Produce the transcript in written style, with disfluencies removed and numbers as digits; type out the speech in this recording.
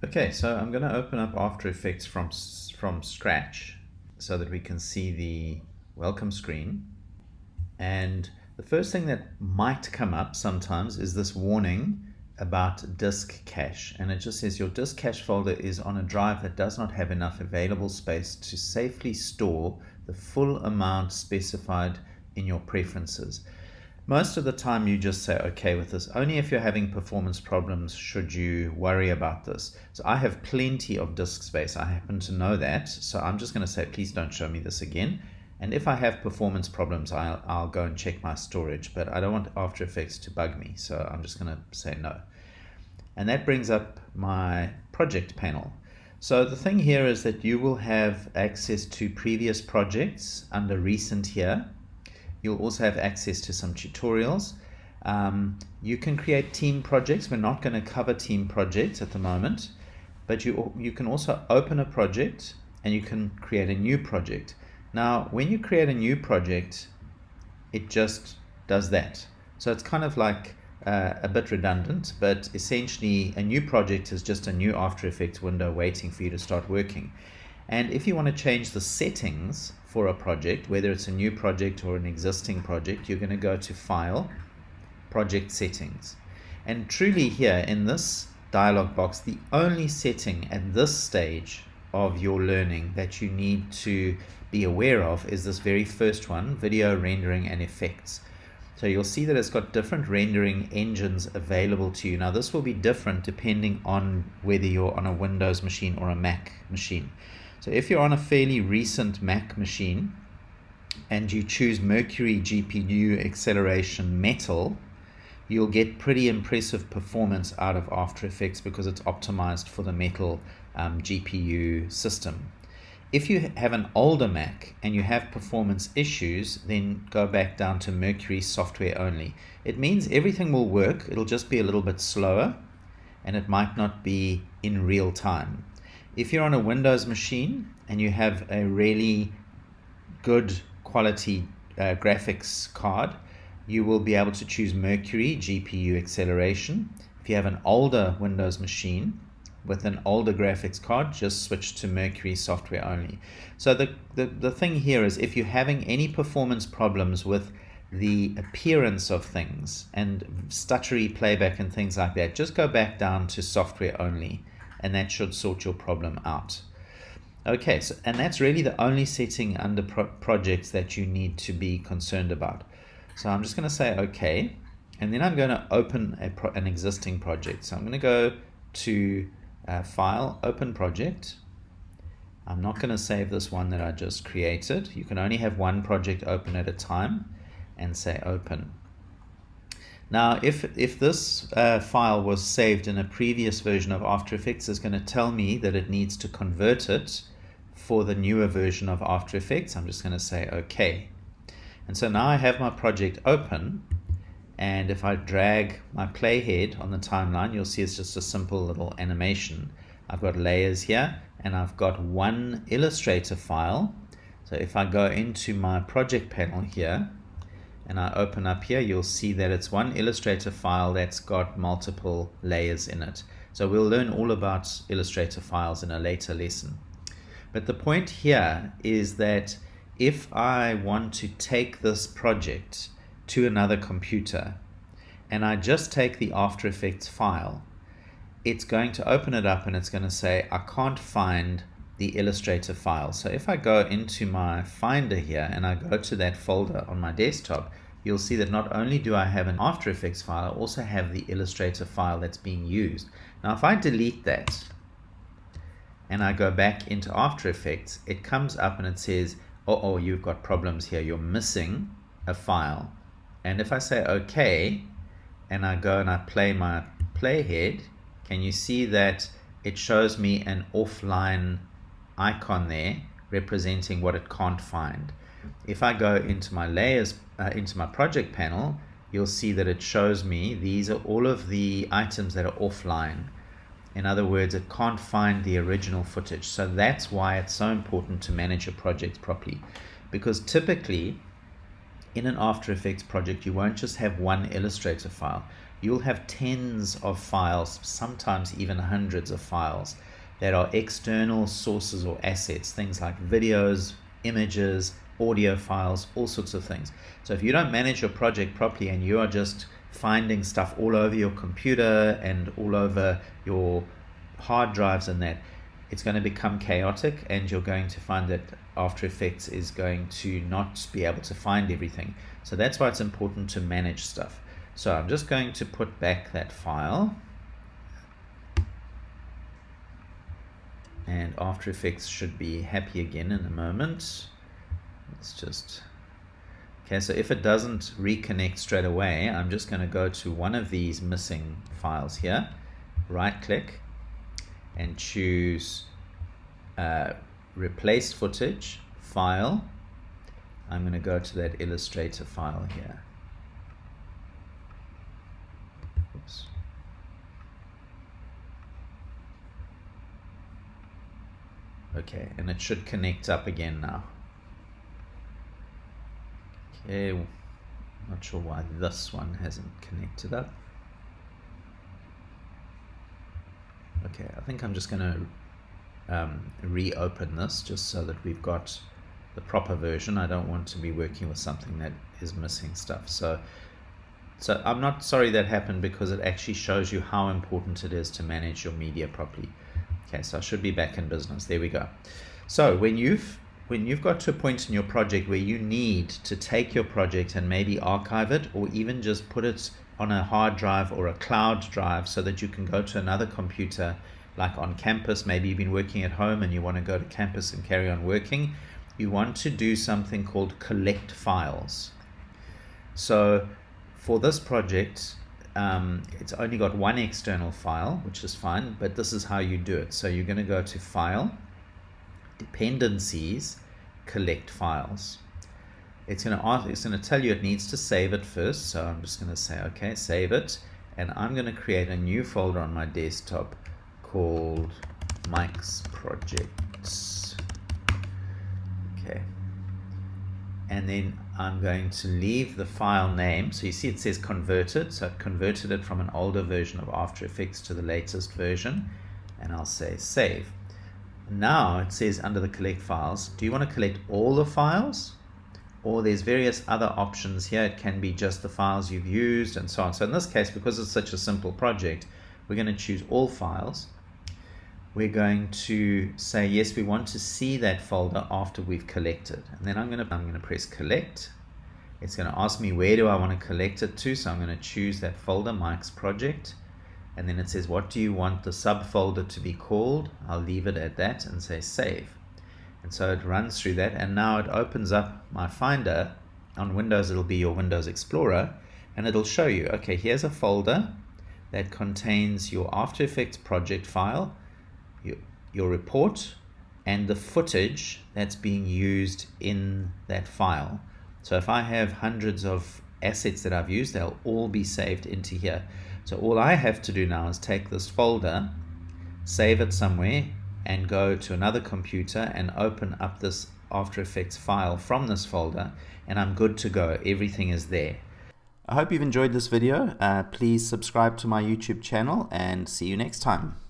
Okay, so I'm going to open up After Effects from scratch so that we can see the welcome screen. And the first thing that might come up sometimes is this warning about disk cache. And it just says your disk cache folder is on a drive that does not have enough available space to safely store the full amount specified in your preferences. Most of the time you just say okay with this. Only if you're having performance problems should you worry about this. So I have plenty of disk space. I happen to know that. So I'm just going to say please don't show me this again. And if I have performance problems, I'll go and check my storage. But I don't want After Effects to bug me. So I'm just going to say no. And that brings up my project panel. So the thing here is that you will have access to previous projects under recent here. You'll also have access to some tutorials. You can create team projects. We're not going to cover team projects at the moment, but you can also open a project and you can create a new project. Now, when you create a new project, it just does that. So it's kind of like a bit redundant, but essentially a new project is just a new After Effects window waiting for you to start working. And if you want to change the settings for a project, whether it's a new project or an existing project, you're going to go to File, Project Settings. And truly here in this dialog box, the only setting at this stage of your learning that you need to be aware of is this very first one, Video Rendering and Effects. So you'll see that it's got different rendering engines available to you. Now this will be different depending on whether you're on a Windows machine or a Mac machine. So if you're on a fairly recent Mac machine and you choose Mercury GPU Acceleration Metal, you'll get pretty impressive performance out of After Effects because it's optimized for the Metal GPU system. If you have an older Mac and you have performance issues, then go back down to Mercury software only. It means everything will work, it'll just be a little bit slower and it might not be in real time. If you're on a Windows machine and you have a really good quality graphics card, you will be able to choose Mercury GPU Acceleration. If you have an older Windows machine with an older graphics card, just switch to Mercury software only. So the thing here is if you're having any performance problems with the appearance of things and stuttery playback and things like that, just go back down to software only and that should sort your problem out. Okay, so and that's really the only setting under projects that you need to be concerned about. So I'm just going to say okay, and then I'm going to open an existing project. So I'm going to go to File, Open Project. I'm not going to save this one that I just created. You can only have one project open at a time, and say Open. Now, if this file was saved in a previous version of After Effects, it's going to tell me that it needs to convert it for the newer version of After Effects. I'm just going to say OK. And so now I have my project open, and if I drag my playhead on the timeline, you'll see it's just a simple little animation. I've got layers here, and I've got one Illustrator file. So if I go into my project panel here, and I open up here, you'll see that it's one Illustrator file that's got multiple layers in it. So we'll learn all about Illustrator files in a later lesson. But the point here is that if I want to take this project to another computer and I just take the After Effects file, it's going to open it up and it's going to say I can't find the Illustrator file. So if I go into my Finder here and I go to that folder on my desktop, you'll see that not only do I have an After Effects file, I also have the Illustrator file that's being used. Now if I delete that and I go back into After Effects, it comes up and it says, oh, you've got problems here, you're missing a file. And if I say OK and I go and I play my playhead, can you see that it shows me an offline icon there representing what it can't find? If I go into my layers, into my project panel, you'll see that it shows me these are all of the items that are offline. In other words, it can't find the original footage. So that's why it's so important to manage your projects properly, because typically in an After Effects project you won't just have one Illustrator file. you'll have tens of files, sometimes even hundreds of files that are external sources or assets, things like videos, images, audio files, all sorts of things. So if you don't manage your project properly and you are just finding stuff all over your computer and all over your hard drives and that, it's going to become chaotic, and you're going to find that After Effects is going to not be able to find everything. So that's why it's important to manage stuff. So I'm just going to put back that file, and After Effects should be happy again in a moment. Let's just, okay, so if it doesn't reconnect straight away, I'm just going to go to one of these missing files here, right click and choose replace footage, file. I'm going to go to that Illustrator file here. Oops. Okay, and it should connect up again now. Okay, not sure why this one hasn't connected up. Okay, I think I'm just going to reopen this just so that we've got the proper version. I don't want to be working with something that is missing stuff. So I'm not sorry that happened, because it actually shows you how important it is to manage your media properly. Okay, so I should be back in business. There we go. So when you've got to a point in your project where you need to take your project and maybe archive it, or even just put it on a hard drive or a cloud drive so that you can go to another computer, like on campus. Maybe you've been working at home and you want to go to campus and carry on working. You want to do something called collect files. So for this project, it's only got one external file, which is fine, but this is how you do it. So you're going to go to File, Dependencies, Collect Files. It's going to tell you it needs to save it first. So I'm just going to say, okay, save it. And I'm going to create a new folder on my desktop called Mike's Projects. Okay. And then I'm going to leave the file name. So you see it says converted. So it converted it from an older version of After Effects to the latest version. And I'll say save. Now it says under the collect files, do you want to collect all the files? Or there's various other options here. It can be just the files you've used and so on. So in this case, because it's such a simple project, we're going to choose all files. We're going to say yes, we want to see that folder after we've collected. And then I'm going to press collect. It's going to ask me where do I want to collect it to. So I'm going to choose that folder, Mike's Project. And then it says, what do you want the subfolder to be called? I'll leave it at that and say save. And so it runs through that, and now it opens up my Finder. On Windows, it'll be your Windows Explorer, and it'll show you, okay, here's a folder that contains your After Effects project file, your report, and the footage that's being used in that file. So if I have hundreds of assets that I've used, they'll all be saved into here. So all I have to do now is take this folder, save it somewhere, and go to another computer and open up this After Effects file from this folder, and I'm good to go. Everything is there. I hope you've enjoyed this video. Please subscribe to my YouTube channel, and see you next time.